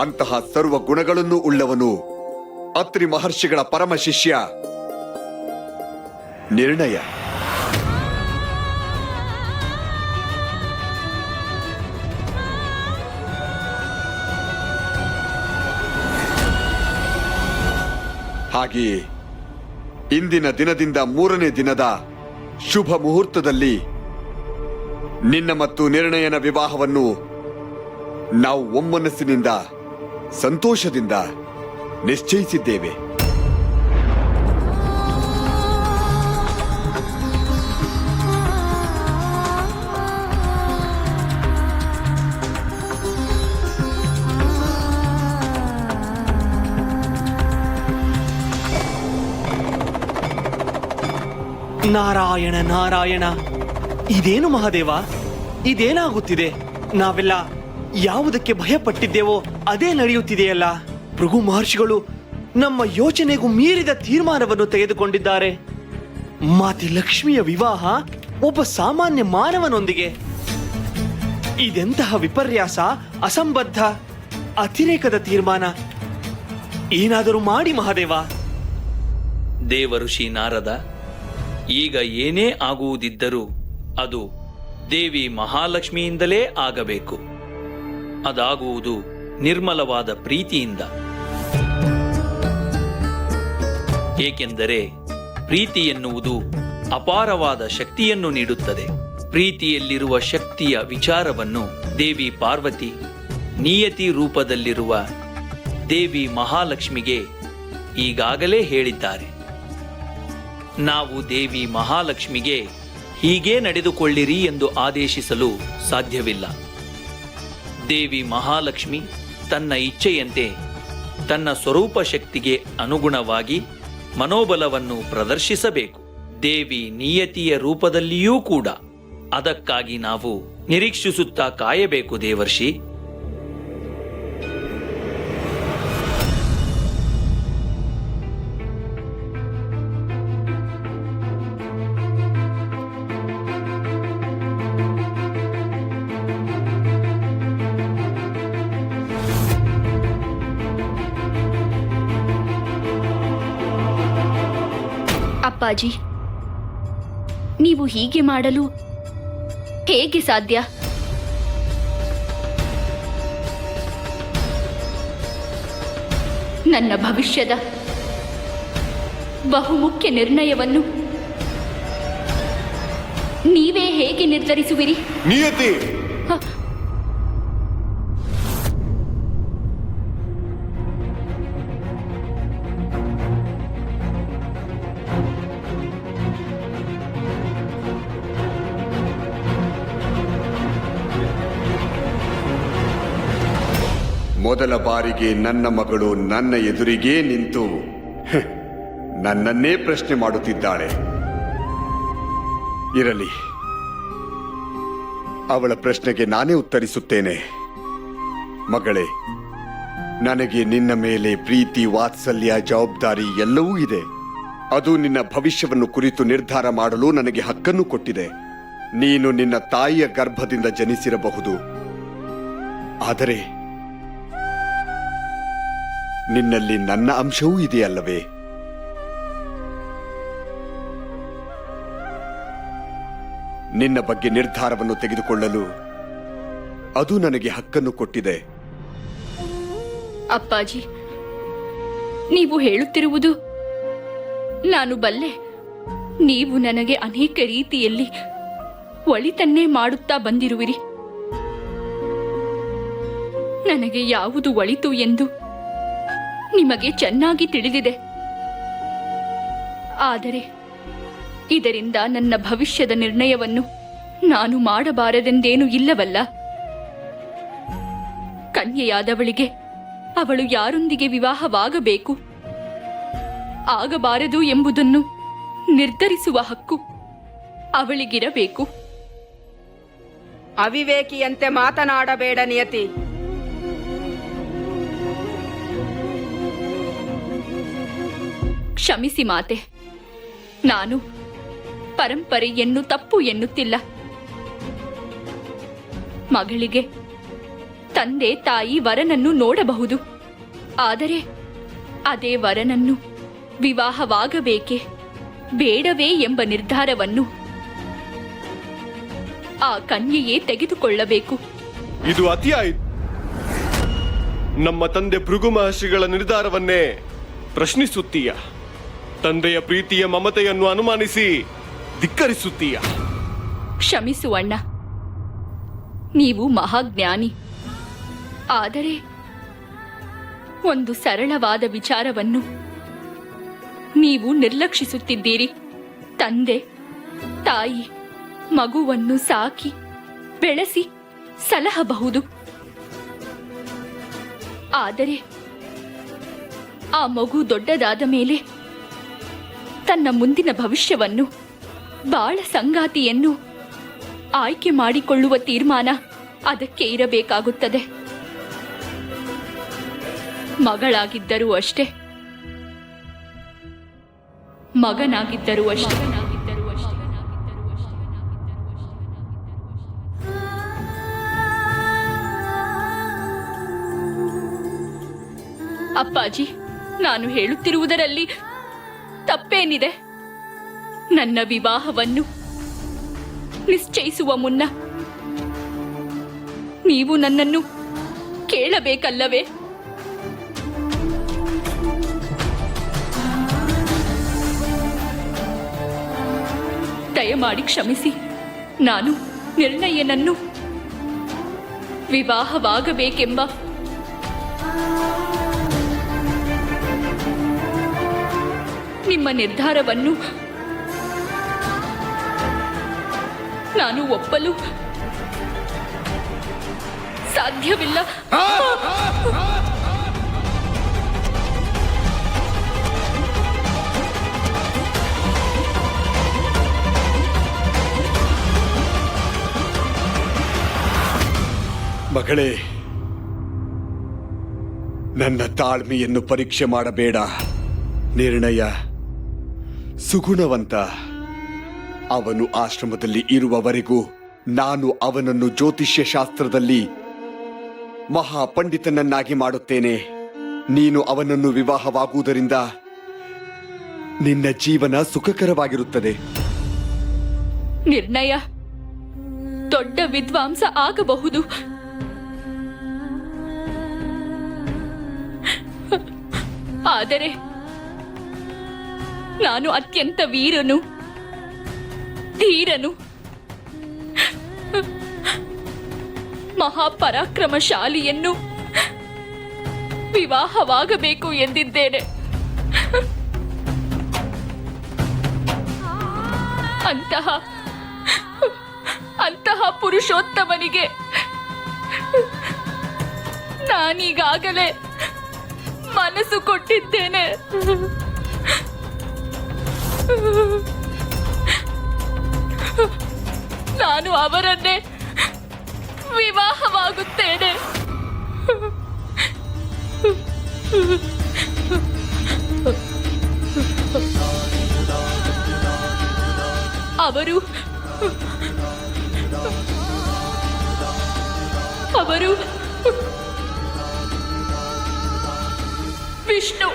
ಅಂತಹ ಸರ್ವ ಗುಣಗಳನ್ನು ಉಳ್ಳವನು ಅತ್ರಿ ಮಹರ್ಷಿಗಳ ಪರಮ ಶಿಷ್ಯ ನಿರ್ಣಯ. ಹಾಗೆಯೇ ಇಂದಿನ ದಿನದಿಂದ 3ನೇ ದಿನದ ಶುಭ ಮುಹೂರ್ತದಲ್ಲಿ ನಿನ್ನ ಮತ್ತು ನಿರ್ಣಯನ ವಿವಾಹವನ್ನು ನಾವು ಒಮ್ಮನಸ್ಸಿನಿಂದ ಸಂತೋಷದಿಂದ ನಿಶ್ಚಯಿಸಿದ್ದೇವೆ. ನಾರಾಯಣ ನಾರಾಯಣ, ಇದೇನು ಮಹಾದೇವ, ಇದೇನಾಗುತ್ತಿದೆ? ನಾವೆಲ್ಲ ಯಾವುದಕ್ಕೆ ಭಯಪಟ್ಟಿದ್ದೇವೋ ಅದೇ ನಡೆಯುತ್ತಿದೆಯಲ್ಲ. ಭೃಗು ಮಹರ್ಷಿಗಳು ನಮ್ಮ ಯೋಚನೆಗೂ ಮೀರಿದ ತೀರ್ಮಾನವನ್ನು ತೆಗೆದುಕೊಂಡಿದ್ದಾರೆ. ಮಾತೆ ಲಕ್ಷ್ಮಿಯ ವಿವಾಹ ಒಬ್ಬ ಸಾಮಾನ್ಯ ಮಾನವನೊಂದಿಗೆ. ಇದೆಂತಹ ವಿಪರ್ಯಾಸ, ಅಸಂಬದ್ಧ, ಅತಿರೇಕದ ತೀರ್ಮಾನ. ಏನಾದರೂ ಮಾಡಿ ಮಹಾದೇವ. ದೇವಋಷಿ ನಾರದ, ಈಗ ಏನೇ ಆಗುವುದಿದ್ದರೂ ಅದು ದೇವಿ ಮಹಾಲಕ್ಷ್ಮಿಯಿಂದಲೇ ಆಗಬೇಕು. ಅದಾಗುವುದು ನಿರ್ಮಲವಾದ ಪ್ರೀತಿಯಿಂದ. ಏಕೆಂದರೆ ಪ್ರೀತಿ ಎನ್ನುವುದು ಅಪಾರವಾದ ಶಕ್ತಿಯನ್ನು ನೀಡುತ್ತದೆ. ಪ್ರೀತಿಯಲ್ಲಿರುವ ಶಕ್ತಿಯ ವಿಚಾರವನ್ನು ದೇವಿ ಪಾರ್ವತಿ ನಿಯತಿ ರೂಪದಲ್ಲಿರುವ ದೇವಿ ಮಹಾಲಕ್ಷ್ಮಿಗೆ ಈಗಾಗಲೇ ಹೇಳಿದ್ದಾರೆ. ನಾವು ದೇವಿ ಮಹಾಲಕ್ಷ್ಮಿಗೆ ಹೀಗೇ ನಡೆದುಕೊಳ್ಳಿರಿ ಎಂದು ಆದೇಶಿಸಲು ಸಾಧ್ಯವಿಲ್ಲ. ದೇವಿ ಮಹಾಲಕ್ಷ್ಮಿ ತನ್ನ ಇಚ್ಛೆಯಂತೆ ತನ್ನ ಸ್ವರೂಪ ಶಕ್ತಿಗೆ ಅನುಗುಣವಾಗಿ ಮನೋಬಲವನ್ನು ಪ್ರದರ್ಶಿಸಬೇಕು. ದೇವಿ ನಿಯತಿಯ ರೂಪದಲ್ಲಿಯೂ ಕೂಡ. ಅದಕ್ಕಾಗಿ ನಾವು ನಿರೀಕ್ಷಿಸುತ್ತಾ ಕಾಯಬೇಕು ದೇವರ್ಷಿ. ಅಪ್ಪಾಜಿ, ನೀವು ಹೀಗೆ ಮಾಡಲು ಹೇಗೆ ಸಾಧ್ಯ? ನನ್ನ ಭವಿಷ್ಯದ ಬಹುಮುಖ್ಯ ನಿರ್ಣಯವನ್ನು ನೀವೇ ಹೇಗೆ ನಿರ್ಧರಿಸುವಿರಿ? ನಿಯತಿ, ಮೊದಲ ಬಾರಿಗೆ ನನ್ನ ಮಗಳು ನನ್ನ ಎದುರಿಗೇ ನಿಂತು ನನ್ನನ್ನೇ ಪ್ರಶ್ನೆ ಮಾಡುತ್ತಿದ್ದಾಳೆ. ಇರಲಿ, ಅವಳ ಪ್ರಶ್ನೆಗೆ ನಾನೇ ಉತ್ತರಿಸುತ್ತೇನೆ. ಮಗಳೇ, ನನಗೆ ನಿನ್ನ ಮೇಲೆ ಪ್ರೀತಿ, ವಾತ್ಸಲ್ಯ, ಜವಾಬ್ದಾರಿ ಎಲ್ಲವೂ ಇದೆ. ಅದು ನಿನ್ನ ಭವಿಷ್ಯವನ್ನು ಕುರಿತು ನಿರ್ಧಾರ ಮಾಡಲು ನನಗೆ ಹಕ್ಕನ್ನು ಕೊಟ್ಟಿದೆ. ನೀನು ನಿನ್ನ ತಾಯಿಯ ಗರ್ಭದಿಂದ ಜನಿಸಿರಬಹುದು, ಆದರೆ ನಿನ್ನಲ್ಲಿ ನನ್ನ ಅಂಶವೂ ಇದೆಯಲ್ಲವೇ? ನಿನ್ನ ಬಗ್ಗೆ ನಿರ್ಧಾರವನ್ನು ತೆಗೆದುಕೊಳ್ಳಲು ಅದು ನನಗೆ ಹಕ್ಕನ್ನು ಕೊಟ್ಟಿದೆ. ಅಪ್ಪಾಜಿ, ನೀವು ಹೇಳುತ್ತಿರುವುದು ನಾನು ಬಲ್ಲೆ. ನೀವು ನನಗೆ ಅನೇಕ ರೀತಿಯಲ್ಲಿ ಒಳಿತನ್ನೇ ಮಾಡುತ್ತಾ ಬಂದಿರುವಿರಿ. ನನಗೆ ಯಾವುದು ಒಳಿತು ಎಂದು ನಿಮಗೆ ಚೆನ್ನಾಗಿ ತಿಳಿದಿದೆ. ಆದರೆ ಇದರಿಂದ ನನ್ನ ಭವಿಷ್ಯದ ನಿರ್ಣಯವನ್ನು ನಾನು ಮಾಡಬಾರದೆಂದೇನೂ ಇಲ್ಲವಲ್ಲ. ಕನ್ಯೆಯಾದವಳಿಗೆ ಅವಳು ಯಾರೊಂದಿಗೆ ವಿವಾಹವಾಗಬೇಕು, ಆಗಬಾರದು ಎಂಬುದನ್ನು ನಿರ್ಧರಿಸುವ ಹಕ್ಕು ಅವಳಿಗಿರಬೇಕು. ಅವಿವೇಕಿಯಂತೆ ಮಾತನಾಡಬೇಡ ನಿಯತಿ. ಕ್ಷಮಿಸಿ ಮಾತೆ, ನಾನು ಪರಂಪರೆಯನ್ನು ತಪ್ಪು ಎನ್ನುತ್ತಿಲ್ಲ. ಮಗಳಿಗೆ ತಂದೆ ತಾಯಿ ವರನನ್ನು ನೋಡಬಹುದು. ಆದರೆ ಅದೇ ವರನನ್ನು ವಿವಾಹವಾಗಬೇಕೆ ಬೇಡವೇ ಎಂಬ ನಿರ್ಧಾರವನ್ನು ಆ ಕನ್ಯೆಯೇ ತೆಗೆದುಕೊಳ್ಳಬೇಕು. ಇದು ಅತಿಯಾಯಿತು. ನಮ್ಮ ತಂದೆ ಭೃಗು ಮಹರ್ಷಿಗಳ ನಿರ್ಧಾರವನ್ನೇ ಪ್ರಶ್ನಿಸುತ್ತೀಯ. ತಂದೆಯ ಪ್ರೀತಿಯ ಮಮತೆಯನ್ನು ಅನುಮಾನಿಸಿ ಧಿಕ್ಕರಿಸುತ್ತೀಯ. ಕ್ಷಮಿಸು ಅಣ್ಣ, ನೀವು ಮಹಾಜ್ಞಾನಿ. ಆದರೆ ಒಂದು ಸರಳವಾದ ವಿಚಾರವನ್ನು ನೀವು ನಿರ್ಲಕ್ಷಿಸುತ್ತಿದ್ದೀರಿ. ತಂದೆ ತಾಯಿ ಮಗುವನ್ನು ಸಾಕಿ ಬೆಳೆಸಿ ಸಲಹಬಹುದು. ಆದರೆ ಆ ಮಗು ದೊಡ್ಡದಾದ ಮೇಲೆ ತನ್ನ ಮುಂದಿನ ಭವಿಷ್ಯವನ್ನು, ಬಾಳ ಸಂಗಾತಿಯನ್ನು ಆಯ್ಕೆ ಮಾಡಿಕೊಳ್ಳುವ ತೀರ್ಮಾನ ಅದಕ್ಕೆ ಇರಬೇಕಾಗುತ್ತದೆ. ಮಗಳಾಗಿದ್ದರೂ ಅಷ್ಟೇ, ಮಗನಾಗಿದ್ದರೂ ಅಷ್ಟೇ. ಅಪ್ಪಾಜಿ, ನಾನು ಹೇಳುತ್ತಿರುವುದರಲ್ಲಿ ತಪ್ಪೇನಿದೆ? ನನ್ನ ವಿವಾಹವನ್ನು ನಿಶ್ಚಯಿಸುವ ಮುನ್ನ ನೀವು ನನ್ನನ್ನು ಕೇಳಬೇಕಲ್ಲವೇ? ದಯಮಾಡಿ ಕ್ಷಮಿಸಿ. ನಾನು ನಿರ್ಣಯನನ್ನು ವಿವಾಹವಾಗಬೇಕೆಂಬ ನಿಮ್ಮ ನಿರ್ಧಾರವನ್ನು ನಾನು ಒಪ್ಪಲು ಸಾಧ್ಯವಿಲ್ಲ. ಮಗಳೇ, ನನ್ನ ತಾಳ್ಮೆಯನ್ನು ಪರೀಕ್ಷೆ ಮಾಡಬೇಡ. ನಿರ್ಣಯ ಸುಗುಣವಂತ. ಅವನು ಆಶ್ರಮದಲ್ಲಿ ಇರುವವರೆಗೂ ನಾನು ಅವನನ್ನು ಜ್ಯೋತಿಷ್ಯ ಶಾಸ್ತ್ರದಲ್ಲಿ ಮಹಾಪಂಡಿತನನ್ನಾಗಿ ಮಾಡುತ್ತೇನೆ. ನೀನು ಅವನನ್ನು ವಿವಾಹವಾಗುವುದರಿಂದ ನಿನ್ನ ಜೀವನ ಸುಖಕರವಾಗಿರುತ್ತದೆ. ನಿರ್ಣಯ ದೊಡ್ಡ ವಿದ್ವಾಂಸ ಆಗಬಹುದು. ಆದರೆ ನಾನು ಅತ್ಯಂತ ವೀರನು, ಧೀರನು, ಮಹಾಪರಾಕ್ರಮಶಾಲಿಯನ್ನು ವಿವಾಹವಾಗಬೇಕು ಎಂದಿದ್ದೇನೆ. ಅಂತಹ ಪುರುಷೋತ್ತಮನಿಗೆ ನಾನೀಗಾಗಲೇ ಮನಸ್ಸು ಕೊಟ್ಟಿದ್ದೇನೆ. ನಾನು ಅವರನ್ನೇ ವಿವಾಹವಾಗುತ್ತೇನೆ. ಅವರು ವಿಷ್ಣು.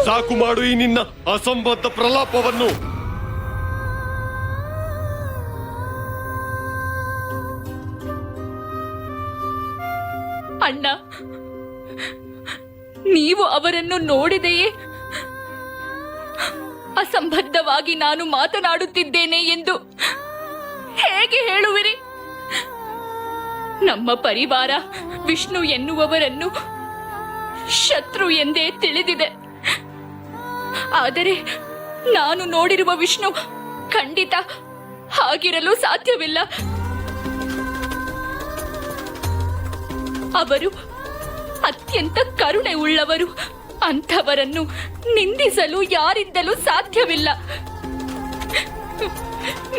ಸಾಕು ಮಾಡು ಈ ನಿನ್ನ ಅಸಂಬದ್ಧ ಪ್ರಲಾಪವನ್ನು. ಅಣ್ಣ, ನೀವು ಅವರನ್ನು ನೋಡಿದೆಯೇ ಅಸಂಬದ್ಧವಾಗಿ ನಾನು ಮಾತನಾಡುತ್ತಿದ್ದೇನೆ ಎಂದು ಹೇಗೆ ಹೇಳುವಿರಿ? ನಮ್ಮ ಪರಿವಾರ ವಿಷ್ಣು ಎನ್ನುವವರನ್ನು ಶತ್ರು ಎಂದೇ ತಿಳಿದಿದೆ. ಆದರೆ ನಾನು ನೋಡಿರುವ ವಿಷ್ಣು ಖಂಡಿತ ಹಾಗಿರಲು ಸಾಧ್ಯವಿಲ್ಲ. ಅವರು ಅತ್ಯಂತ ಕರುಣೆ ಉಳ್ಳವರು. ಅಂಥವರನ್ನು ನಿಂದಿಸಲು ಯಾರಿಂದಲೂ ಸಾಧ್ಯವಿಲ್ಲ.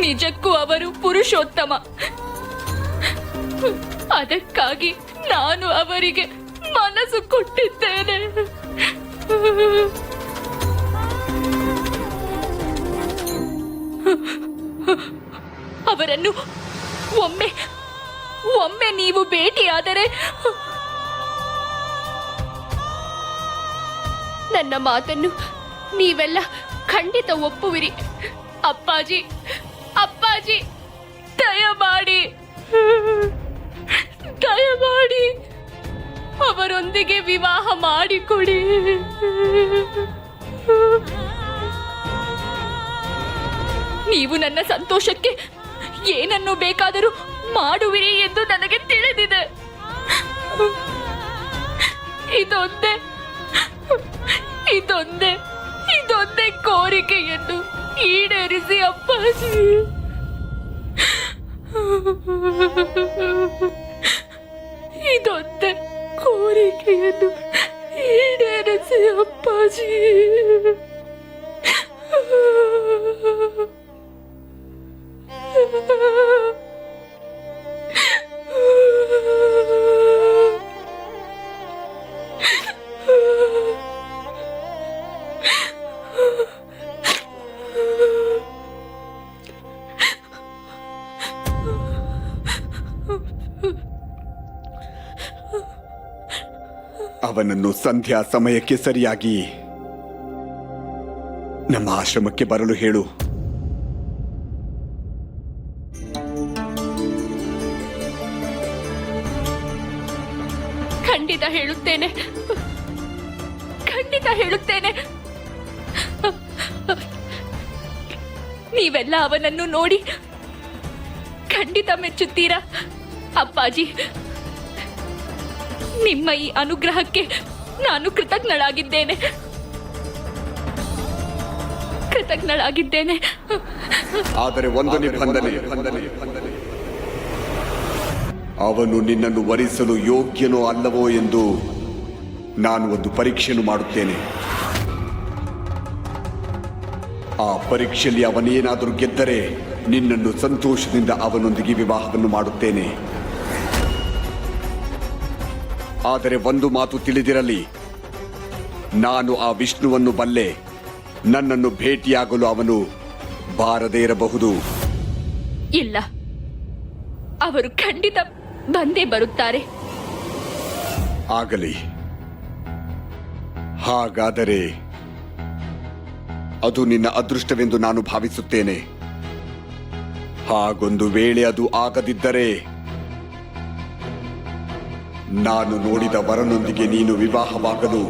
ನಿಜಕ್ಕೂ ಅವರು ಪುರುಷೋತ್ತಮ. ಅದಕ್ಕಾಗಿ ನಾನು ಅವರಿಗೆ ಮನಸ್ಸು ಕೊಟ್ಟಿದ್ದೇನೆ. ಅವರನ್ನು ಒಮ್ಮೆ ನೀವು ಭೇಟಿಯಾದರೆ ನನ್ನ ಮಾತನ್ನು ನೀವೆಲ್ಲ ಖಂಡಿತ ಒಪ್ಪುವಿರಿ. ಅಪ್ಪಾಜಿ, ಅಪ್ಪಾಜಿ, ದಯಮಾಡಿ ದಯಮಾಡಿ ಅವರೊಂದಿಗೆ ವಿವಾಹ ಮಾಡಿಕೊಡಿ. ನೀವು ನನ್ನ ಸಂತೋಷಕ್ಕೆ ಏನನ್ನು ಬೇಕಾದರೂ ಮಾಡುವಿರಿ ಎಂದು ನನಗೆ ತಿಳಿದಿದೆ. ಇದೊಂದೇ ಕೋರಿಕೆಯನ್ನು ಈಡೇರಿಸಿ ಅಪ್ಪಾಜಿ. ಇದೊಂದೇ ಕೋರಿಕೆಯನ್ನು ಈಡೇರಿಸಿ ಅಪ್ಪಾಜಿ. ಅವನನ್ನು ಸಂಧ್ಯಾ ಸಮಯಕ್ಕೆ ಸರಿಯಾಗಿ ನಮ್ಮ ಆಶ್ರಮಕ್ಕೆ ಬರಲು ಹೇಳು. ಖಂಡಿತ ಹೇಳುತ್ತೇನೆ, ಖಂಡಿತ ಹೇಳುತ್ತೇನೆ. ನೀವೆಲ್ಲ ಅವನನ್ನು ನೋಡಿ ಖಂಡಿತ ಮೆಚ್ಚುತ್ತೀರಾ. ಅಪ್ಪಾಜಿ, ನಿಮ್ಮ ಈ ಅನುಗ್ರಹಕ್ಕೆ ನಾನು ಕೃತಜ್ಞಳಾಗಿದ್ದೇನೆ. ಆದರೆ ಒಂದು ನಿಬಂಧನೆ. ಅವನು ನಿನ್ನನ್ನು ವರಿಸಲು ಯೋಗ್ಯನೋ ಅಲ್ಲವೋ ಎಂದು ನಾನು ಒಂದು ಪರೀಕ್ಷೆಯನ್ನು ಮಾಡುತ್ತೇನೆ. ಆ ಪರೀಕ್ಷೆಯಲ್ಲಿ ಅವನೇನಾದರೂ ಗೆದ್ದರೆ ನಿನ್ನನ್ನು ಸಂತೋಷದಿಂದ ಅವನೊಂದಿಗೆ ವಿವಾಹವನ್ನು ಮಾಡುತ್ತೇನೆ. ಆದರೆ ಒಂದು ಮಾತು ತಿಳಿದಿರಲಿ, ನಾನು ಆ ವಿಷ್ಣುವನ್ನು ಬಲ್ಲೆ. ನನ್ನನ್ನು ಭೇಟಿಯಾಗಲು ಅವನು ಬಾರದೇ ಇರಬಹುದು. ಇಲ್ಲ, ಅವರು ಖಂಡಿತ ಬಂದೇ ಬರುತ್ತಾರೆ. ಆಗಲಿ. ಹಾಗಾದರೆ ಅದು ನಿನ್ನ ಅದೃಷ್ಟವೆಂದು ನಾನು ಭಾವಿಸುತ್ತೇನೆ. ಹಾಗೊಂದು ವೇಳೆ ಅದು ಆಗದಿದ್ದರೆ ನಾನು ನೋಡಿದ ವರನೊಂದಿಗೆ ನೀನು ವಿವಾಹವಾಗಲು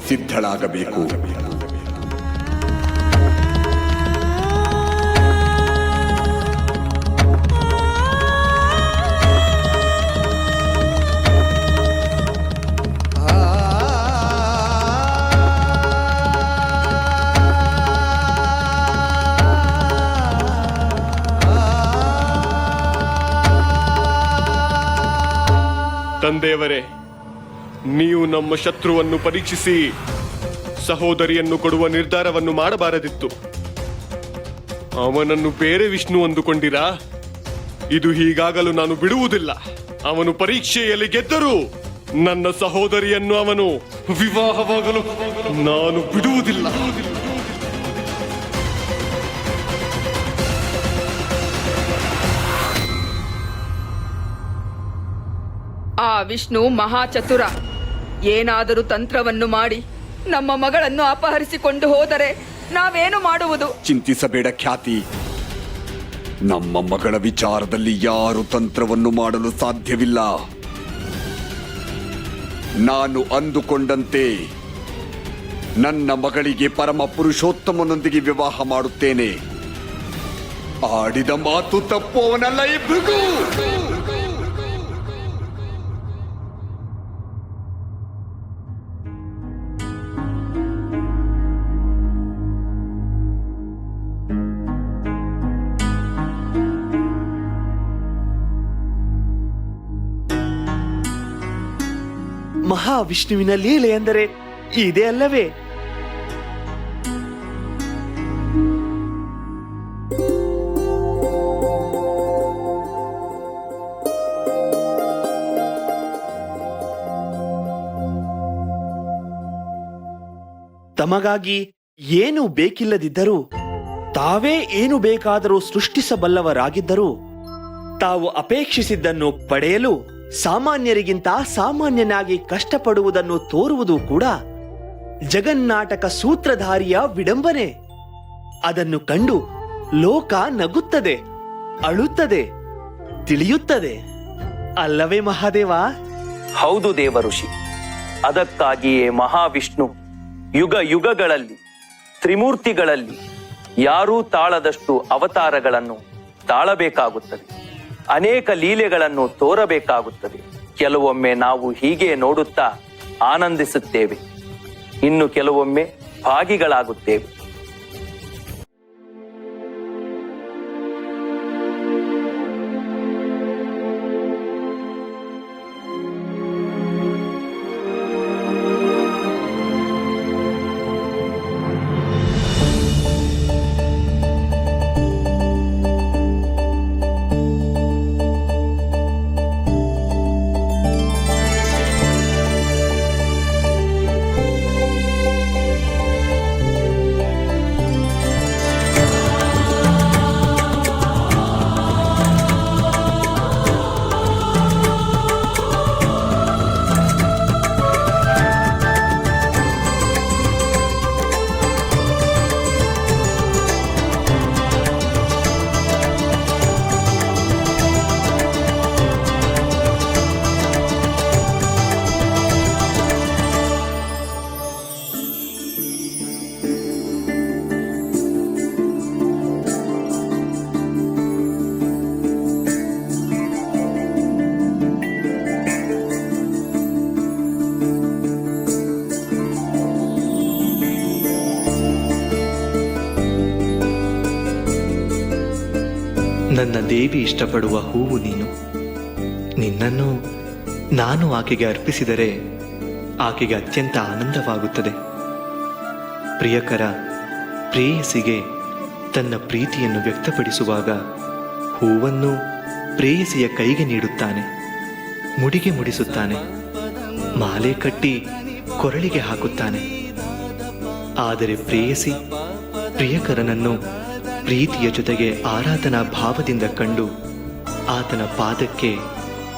ಸಿದ್ಧಳಾಗಬೇಕು. ತಂದೆಯವರೇ, ನೀವು ನಮ್ಮ ಶತ್ರುವನ್ನು ಪರೀಕ್ಷಿಸಿ ಸಹೋದರಿಯನ್ನು ಕೊಡುವ ನಿರ್ಧಾರವನ್ನು ಮಾಡಬಾರದಿತ್ತು. ಅವನನ್ನು ಬೇರೆ ವಿಷ್ಣು ಅಂದುಕೊಂಡಿರಾ? ಇದು ಹೀಗಾಗಲು ನಾನು ಬಿಡುವುದಿಲ್ಲ. ಅವನು ಪರೀಕ್ಷೆಯಲ್ಲಿ ಗೆದ್ದರೂ ನನ್ನ ಸಹೋದರಿಯನ್ನು ಅವನು ವಿವಾಹವಾಗಲು ನಾನು ಬಿಡುವುದಿಲ್ಲ. ಆ ವಿಷ್ಣು ಮಹಾಚತುರ. ಏನಾದರೂ ತಂತ್ರವನ್ನು ಮಾಡಿ ನಮ್ಮ ಮಗಳನ್ನು ಅಪಹರಿಸಿಕೊಂಡು ಹೋದರೆ ನಾವೇನು ಮಾಡುವುದು? ಚಿಂತಿಸಬೇಡ ಖ್ಯಾತಿ. ನಮ್ಮ ಮಗಳ ವಿಚಾರದಲ್ಲಿ ಯಾರು ತಂತ್ರವನ್ನು ಮಾಡಲು ಸಾಧ್ಯವಿಲ್ಲ. ನಾನು ಅಂದುಕೊಂಡಂತೆ ನನ್ನ ಮಗಳಿಗೆ ಪರಮ ಪುರುಷೋತ್ತಮನೊಂದಿಗೆ ವಿವಾಹ ಮಾಡುತ್ತೇನೆ. ಆಡಿದ ಮಾತು ತಪ್ಪುವವನಲ್ಲ ಈ ಭೃಗು. ಮಹಾವಿಷ್ಣುವಿನ ಲೀಲೆ ಎಂದರೆ ಇದೇ ಅಲ್ಲವೇ? ತಮಗಾಗಿ ಏನು ಬೇಕಿಲ್ಲದಿದ್ದರೂ ತಾವೇ ಏನು ಬೇಕಾದರೂ ಸೃಷ್ಟಿಸಬಲ್ಲವರಾಗಿದ್ದರೂ ತಾವು ಅಪೇಕ್ಷಿಸಿದ್ದನ್ನು ಪಡೆಯಲು ಸಾಮಾನ್ಯರಿಗಿಂತ ಸಾಮಾನ್ಯನಾಗಿ ಕಷ್ಟಪಡುವುದನ್ನು ತೋರುವುದು ಕೂಡ ಜಗನ್ನಾಟಕ ಸೂತ್ರಧಾರಿಯ ವಿಡಂಬನೆ. ಅದನ್ನು ಕಂಡು ಲೋಕ ನಗುತ್ತದೆ, ಅಳುತ್ತದೆ, ತಿಳಿಯುತ್ತದೆ. ಅಲ್ಲವೇ ಮಹಾದೇವ? ಹೌದು ದೇವಋಷಿ. ಅದಕ್ಕಾಗಿಯೇ ಮಹಾವಿಷ್ಣು ಯುಗ ಯುಗಗಳಲ್ಲಿ ತ್ರಿಮೂರ್ತಿಗಳಲ್ಲಿ ಯಾರೂ ತಾಳದಷ್ಟು ಅವತಾರಗಳನ್ನು ತಾಳಬೇಕಾಗುತ್ತದೆ. ಅನೇಕ ಲೀಲೆಗಳನ್ನು ತೋರಬೇಕಾಗುತ್ತದೆ. ಕೆಲವೊಮ್ಮೆ ನಾವು ಹೀಗೆ ನೋಡುತ್ತಾ ಆನಂದಿಸುತ್ತೇವೆ, ಇನ್ನು ಕೆಲವೊಮ್ಮೆ ಭಾಗಿಗಳಾಗುತ್ತೇವೆ. ನನ್ನ ದೇವಿ ಇಷ್ಟಪಡುವ ಹೂವು ನೀನು. ನಿನ್ನನ್ನು ನಾನು ಆಕೆಗೆ ಅರ್ಪಿಸಿದರೆ ಆಕೆಗೆ ಅತ್ಯಂತ ಆನಂದವಾಗುತ್ತದೆ. ಪ್ರಿಯಕರ ಪ್ರೇಯಸಿಗೆ ತನ್ನ ಪ್ರೀತಿಯನ್ನು ವ್ಯಕ್ತಪಡಿಸುವಾಗ ಹೂವನ್ನು ಪ್ರೇಯಸಿಯ ಕೈಗೆ ನೀಡುತ್ತಾನೆ, ಮುಡಿಗೆ ಮುಡಿಸುತ್ತಾನೆ, ಮಾಲೆ ಕಟ್ಟಿ ಕೊರಳಿಗೆ ಹಾಕುತ್ತಾನೆ. ಆದರೆ ಪ್ರೇಯಸಿ ಪ್ರಿಯಕರನನ್ನು ಪ್ರೀತಿಯ ಜೊತೆಗೆ ಆರಾಧನಾ ಭಾವದಿಂದ ಕಂಡು ಆತನ ಪಾದಕ್ಕೆ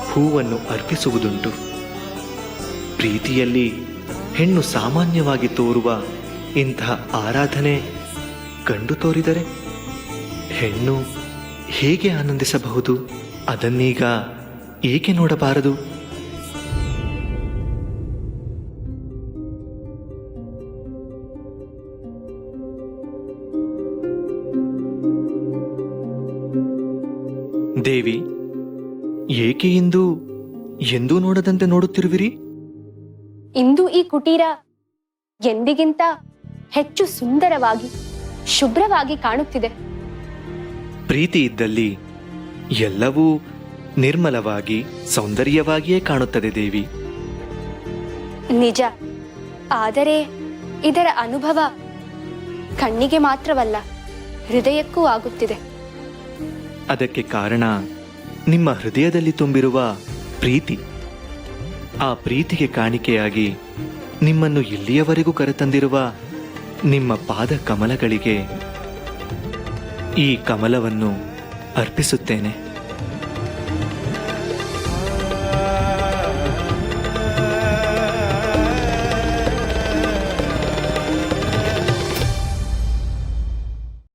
ಹೂವನ್ನು ಅರ್ಪಿಸುವುದುಂಟು. ಪ್ರೀತಿಯಲ್ಲಿ ಹೆಣ್ಣು ಸಾಮಾನ್ಯವಾಗಿ ತೋರುವ ಇಂತಹ ಆರಾಧನೆ ಕಂಡು ತೋರಿದರೆ ಹೆಣ್ಣು ಹೇಗೆ ಆನಂದಿಸಬಹುದು? ಅದನ್ನೀಗ ಏಕೆ ನೋಡಬಾರದು? ದೇವಿ, ಏಕೆ ಇಂದು ಎಂದೂ ನೋಡದಂತೆ ನೋಡುತ್ತಿರುವಿರಿ? ಇಂದು ಈ ಕುಟೀರ ಎಂದಿಗಿಂತ ಹೆಚ್ಚು ಸುಂದರವಾಗಿ ಶುಭ್ರವಾಗಿ ಕಾಣುತ್ತಿದೆ. ಪ್ರೀತಿ ಇದ್ದಲ್ಲಿ ಎಲ್ಲವೂ ನಿರ್ಮಲವಾಗಿ ಸೌಂದರ್ಯವಾಗಿಯೇ ಕಾಣುತ್ತದೆ ದೇವಿ. ನಿಜ. ಆದರೆ ಇದರ ಅನುಭವ ಕಣ್ಣಿಗೆ ಮಾತ್ರವಲ್ಲ, ಹೃದಯಕ್ಕೂ ಆಗುತ್ತಿದೆ. ಅದಕ್ಕೆ ಕಾರಣ ನಿಮ್ಮ ಹೃದಯದಲ್ಲಿ ತುಂಬಿರುವ ಪ್ರೀತಿ. ಆ ಪ್ರೀತಿಗೆ ಕಾಣಿಕೆಯಾಗಿ ನಿಮ್ಮನ್ನು ಇಲ್ಲಿಯವರೆಗೂ ಕರೆತಂದಿರುವ ನಿಮ್ಮ ಪಾದ ಕಮಲಗಳಿಗೆ ಈ ಕಮಲವನ್ನು ಅರ್ಪಿಸುತ್ತೇನೆ.